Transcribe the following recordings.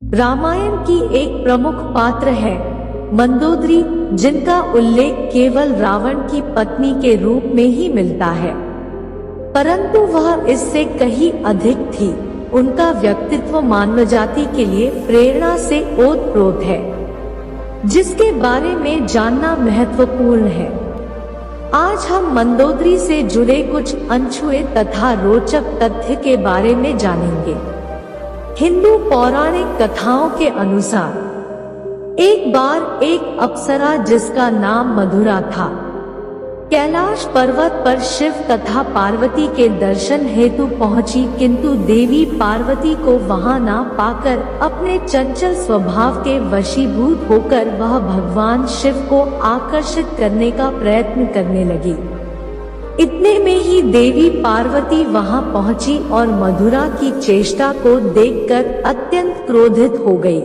रामायण की एक प्रमुख पात्र है मंदोदरी, जिनका उल्लेख केवल रावण की पत्नी के रूप में ही मिलता है, परंतु वह इससे कहीं अधिक थी। उनका व्यक्तित्व मानव जाति के लिए प्रेरणा से ओतप्रोत है, जिसके बारे में जानना महत्वपूर्ण है। आज हम मंदोदरी से जुड़े कुछ अनछुए तथा रोचक तथ्य के बारे में जानेंगे। हिंदू पौराणिक कथाओं के अनुसार एक बार एक अप्सरा जिसका नाम मधुरा था, कैलाश पर्वत पर शिव तथा पार्वती के दर्शन हेतु पहुंची, किंतु देवी पार्वती को वहां ना पाकर अपने चंचल स्वभाव के वशीभूत होकर वह भगवान शिव को आकर्षित करने का प्रयत्न करने लगी। इतने में ही देवी पार्वती वहां पहुंची और मधुरा की चेष्टा को देखकर अत्यंत क्रोधित हो गई।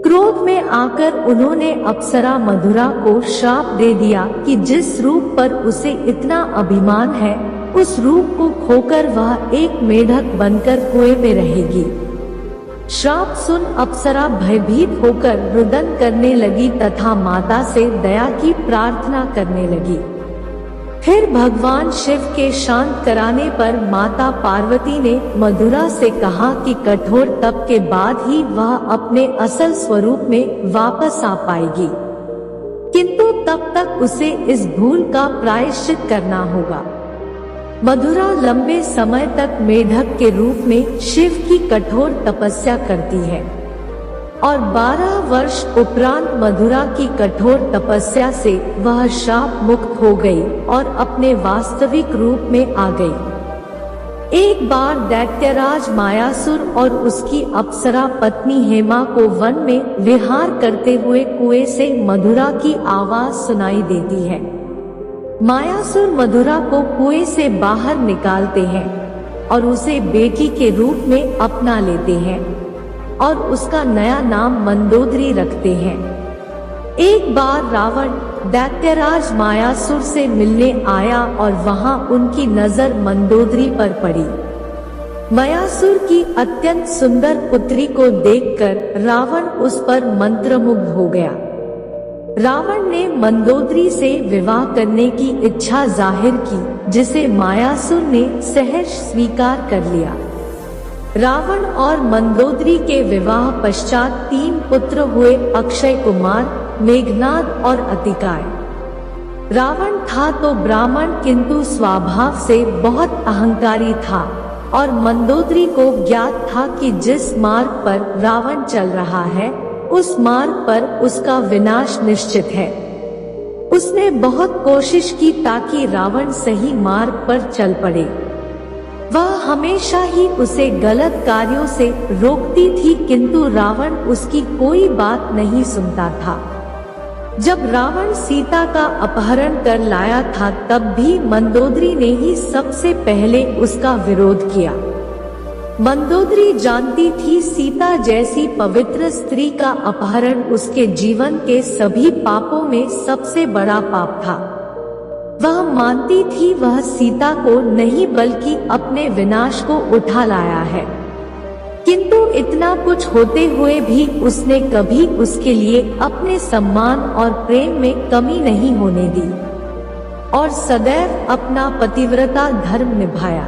क्रोध में आकर उन्होंने अप्सरा मधुरा को श्राप दे दिया कि जिस रूप पर उसे इतना अभिमान है, उस रूप को खोकर वह एक मेढक बनकर कुएं में रहेगी। श्राप सुन अप्सरा भयभीत होकर रुदन करने लगी तथा माता से दया की प्रार्थना करने लगी। फिर भगवान शिव के शांत कराने पर माता पार्वती ने मधुरा से कहा कि कठोर तप के बाद ही वह अपने असल स्वरूप में वापस आ पाएगी, किंतु तब तक उसे इस भूल का प्रायश्चित करना होगा। मधुरा लंबे समय तक मेढक के रूप में शिव की कठोर तपस्या करती है और 12 वर्ष उपरांत मधुरा की कठोर तपस्या से वह शाप मुक्त हो गई और अपने वास्तविक रूप में आ गई। एक बार दैत्यराज मायासुर और उसकी अप्सरा पत्नी हेमा को वन में विहार करते हुए कुएं से मधुरा की आवाज सुनाई देती है। मायासुर मधुरा को कुएं से बाहर निकालते हैं और उसे बेटी के रूप में अपना लेते हैं और उसका नया नाम मंदोदरी रखते हैं। एक बार रावण दैत्यराज मायासुर से मिलने आया और वहां उनकी नजर मंदोदरी पर पड़ी। मायासुर की अत्यंत सुंदर पुत्री को देखकर रावण उस पर मंत्रमुग्ध हो गया। रावण ने मंदोदरी से विवाह करने की इच्छा जाहिर की, जिसे मायासुर ने सहर्ष स्वीकार कर लिया। रावण और मंदोदरी के विवाह पश्चात 3 पुत्र हुए, अक्षय कुमार, मेघनाद और अतिकाय। रावण था तो ब्राह्मण, किंतु स्वभाव से बहुत अहंकारी था और मंदोदरी को ज्ञात था कि जिस मार्ग पर रावण चल रहा है, उस मार्ग पर उसका विनाश निश्चित है। उसने बहुत कोशिश की ताकि रावण सही मार्ग पर चल पड़े। वह हमेशा ही उसे गलत कार्यों से रोकती थी, किंतु रावण उसकी कोई बात नहीं सुनता था। जब रावण सीता का अपहरण कर लाया था, तब भी मंदोदरी ने ही सबसे पहले उसका विरोध किया। मंदोदरी जानती थी सीता जैसी पवित्र स्त्री का अपहरण उसके जीवन के सभी पापों में सबसे बड़ा पाप था। वह मानती थी वह सीता को नहीं बल्कि अपने विनाश को उठा लाया है, किंतु इतना कुछ होते हुए भी उसने कभी उसके लिए अपने सम्मान और प्रेम में कमी नहीं होने दी और सदैव अपना पतिव्रता धर्म निभाया।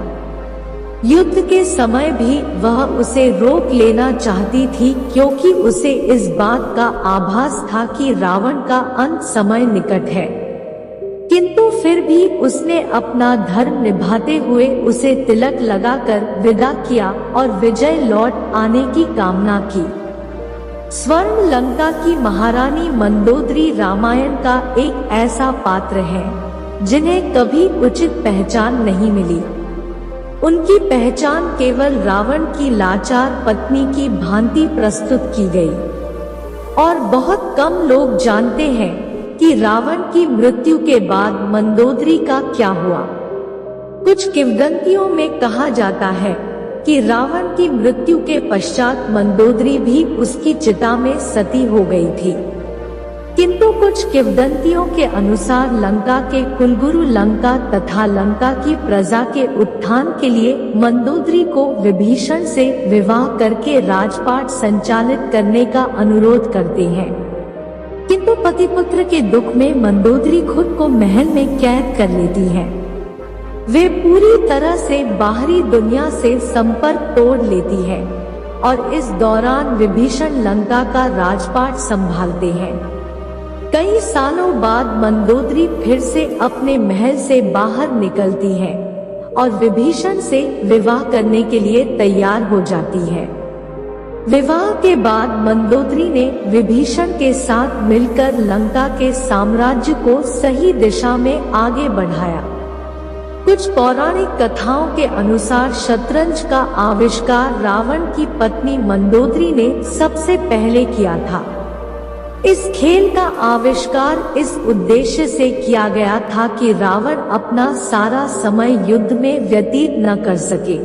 युद्ध के समय भी वह उसे रोक लेना चाहती थी, क्योंकि उसे इस बात का आभास था कि रावण का अंत समय निकट है, किंतु फिर भी उसने अपना धर्म निभाते हुए उसे तिलक लगाकर विदा किया और विजय लौट आने की कामना की। स्वर्ण लंका की महारानी मंदोदरी रामायण का एक ऐसा पात्र है जिन्हें कभी उचित पहचान नहीं मिली। उनकी पहचान केवल रावण की लाचार पत्नी की भांति प्रस्तुत की गई और बहुत कम लोग जानते हैं कि रावण की मृत्यु के बाद मंदोदरी का क्या हुआ। कुछ किंवदंतियों में कहा जाता है कि रावण की मृत्यु के पश्चात मंदोदरी भी उसकी चिता में सती हो गई थी। किंतु कुछ किंवदंतियों के अनुसार लंका के कुलगुरु लंका तथा लंका की प्रजा के उत्थान के लिए मंदोदरी को विभीषण से विवाह करके राजपाट संचालित करने का अनुरोध करते हैं। किंतु पति पुत्र के दुख में मंदोदरी खुद को महल में कैद कर लेती है। वे पूरी तरह से बाहरी दुनिया से संपर्क तोड़ लेती है और इस दौरान विभीषण लंका का राजपाट संभालते हैं। कई सालों बाद मंदोदरी फिर से अपने महल से बाहर निकलती है और विभीषण से विवाह करने के लिए तैयार हो जाती है। विवाह के बाद मंदोदरी ने विभीषण के साथ मिलकर लंका के साम्राज्य को सही दिशा में आगे बढ़ाया। कुछ पौराणिक कथाओं के अनुसार शतरंज का आविष्कार रावण की पत्नी मंदोदरी ने सबसे पहले किया था। इस खेल का आविष्कार इस उद्देश्य से किया गया था कि रावण अपना सारा समय युद्ध में व्यतीत न कर सके।